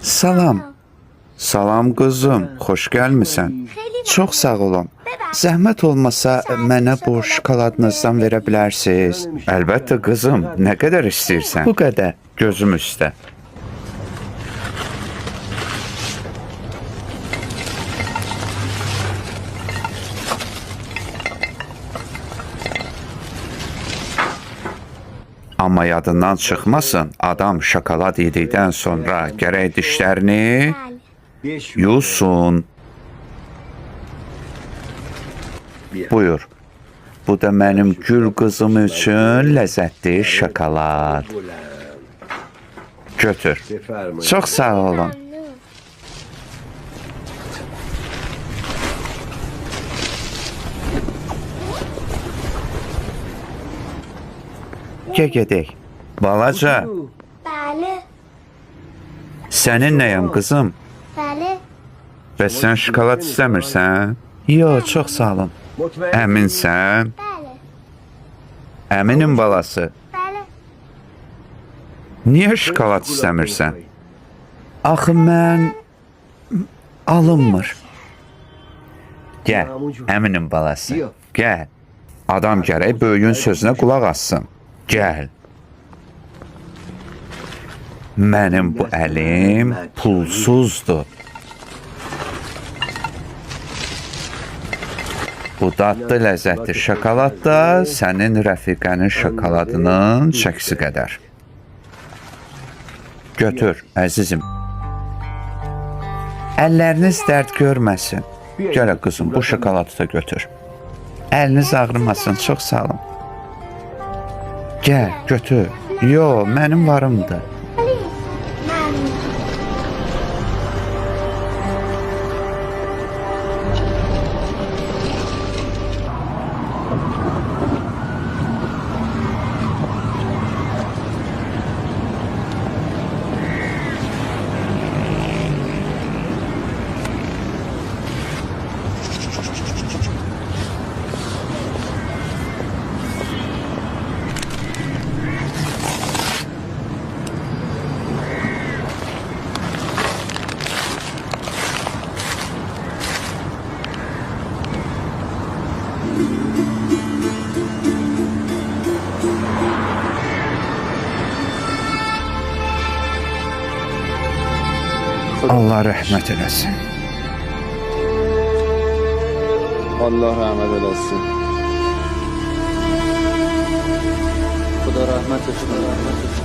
Salam. Salam qızım, xoş gəlmisən. Çox sağ olun. Zəhmət olmasa mənə bu şokoladınızdan verə bilərsiniz. Əlbəttə qızım, nə qədər istəyirsən? Bu qədər. Gözüm üstə. Amma yadından çıxmasın, adam şokolad yedikdən sonra gərək dişlərini yusun. Buyur. Bu da mənim gül qızım üçün ləzzətli şokolad. Götür. Çox sağ olun. Gedək. Balaca, Bəli, sənin nəyəm qızım? bəli. Bəs sən şokolad istəmirsən? Yox, çox sağ olun. Əminsən? Bəli, Əminim balası. bəli. Niyə şokolad istəmirsən? Axı mən alınmır. Gəl, əminim balası. Gəl. Adam gərək böyüyün sözünə qulaq assın. Gəl. Mənim bu əlim pulsuzdur. Bu dadlı ləzzətli şokolad da sənin rəfiqənin şokoladının çəkisi qədər. Götür, əzizim. Əlləriniz dərd görməsin. Gələ qızım, bu şokoladı da götür. Əliniz ağrımasın, çox sağ olun. Gəl, götür. Yo, mənim varımdır. Bəli. Mən Allah rəhmət eləsin. Allah rahmet eylesin. Bu da rahmet etsin.